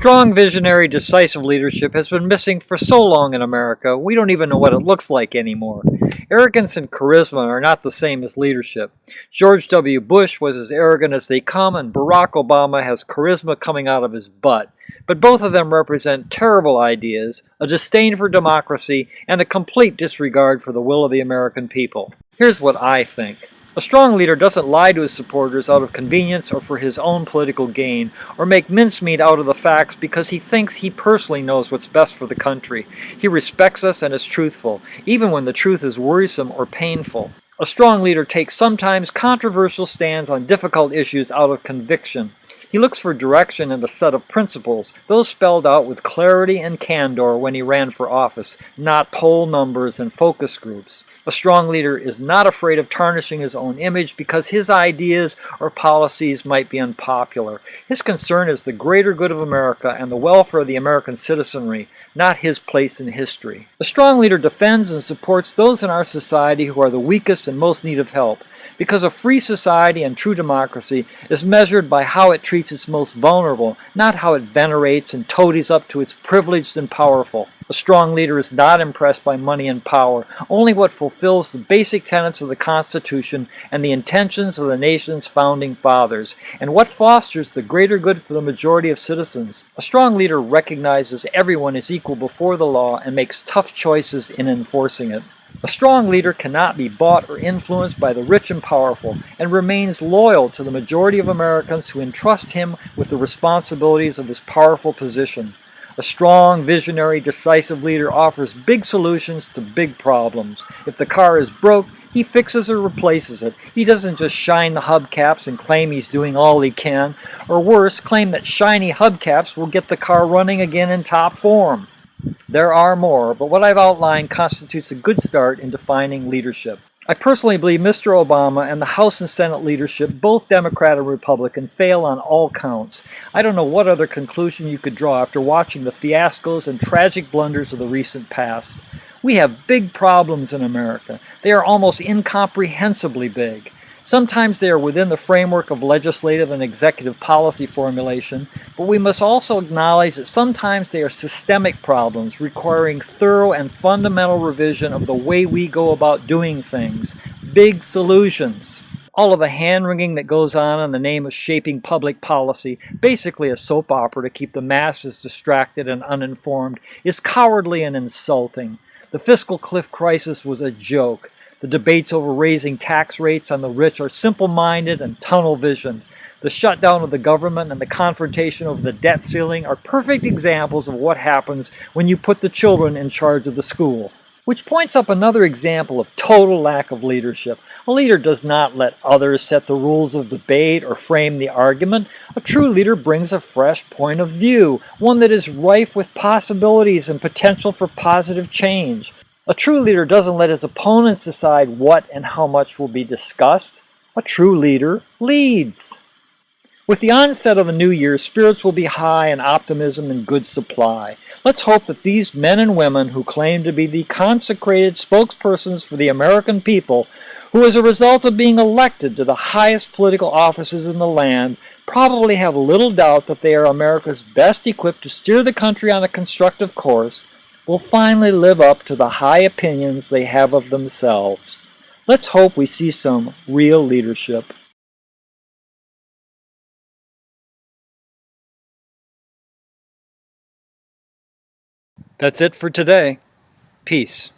Strong, visionary, decisive leadership has been missing for so long in America, we don't even know what it looks like anymore. Arrogance and charisma are not the same as leadership. George W. Bush was as arrogant as they come, and Barack Obama has charisma coming out of his butt. But both of them represent terrible ideas, a disdain for democracy, and a complete disregard for the will of the American people. Here's what I think. A strong leader doesn't lie to his supporters out of convenience or for his own political gain, or make mincemeat out of the facts because he thinks he personally knows what's best for the country. He respects us and is truthful, even when the truth is worrisome or painful. A strong leader takes sometimes controversial stands on difficult issues out of conviction. He looks for direction and a set of principles, those spelled out with clarity and candor when he ran for office, not poll numbers and focus groups. A strong leader is not afraid of tarnishing his own image because his ideas or policies might be unpopular. His concern is the greater good of America and the welfare of the American citizenry, not his place in history. A strong leader defends and supports those in our society who are the weakest and most in need of help, because a free society and true democracy is measured by how it treats its most vulnerable, not how it venerates and toadies up to its privileged and powerful. A strong leader is not impressed by money and power, only what fulfills the basic tenets of the Constitution and the intentions of the nation's founding fathers, and what fosters the greater good for the majority of citizens. A strong leader recognizes everyone is equal before the law and makes tough choices in enforcing it. A strong leader cannot be bought or influenced by the rich and powerful, and remains loyal to the majority of Americans who entrust him with the responsibilities of his powerful position. A strong, visionary, decisive leader offers big solutions to big problems. If the car is broke, he fixes or replaces it. He doesn't just shine the hubcaps and claim he's doing all he can, or worse, claim that shiny hubcaps will get the car running again in top form. There are more, but what I've outlined constitutes a good start in defining leadership. I personally believe Mr. Obama and the House and Senate leadership, both Democrat and Republican, fail on all counts. I don't know what other conclusion you could draw after watching the fiascos and tragic blunders of the recent past. We have big problems in America. They are almost incomprehensibly big. Sometimes they are within the framework of legislative and executive policy formulation, but we must also acknowledge that sometimes they are systemic problems requiring thorough and fundamental revision of the way we go about doing things. Big solutions. All of the hand-wringing that goes on in the name of shaping public policy, basically a soap opera to keep the masses distracted and uninformed, is cowardly and insulting. The fiscal cliff crisis was a joke. The debates over raising tax rates on the rich are simple-minded and tunnel-visioned. The shutdown of the government and the confrontation over the debt ceiling are perfect examples of what happens when you put the children in charge of the school. Which points up another example of total lack of leadership. A leader does not let others set the rules of debate or frame the argument. A true leader brings a fresh point of view, one that is rife with possibilities and potential for positive change. A true leader doesn't let his opponents decide what and how much will be discussed. A true leader leads. With the onset of the new year, spirits will be high and optimism in good supply. Let's hope that these men and women who claim to be the consecrated spokespersons for the American people, who as a result of being elected to the highest political offices in the land, probably have little doubt that they are America's best equipped to steer the country on a constructive course, will finally live up to the high opinions they have of themselves. Let's hope we see some real leadership. That's it for today. Peace.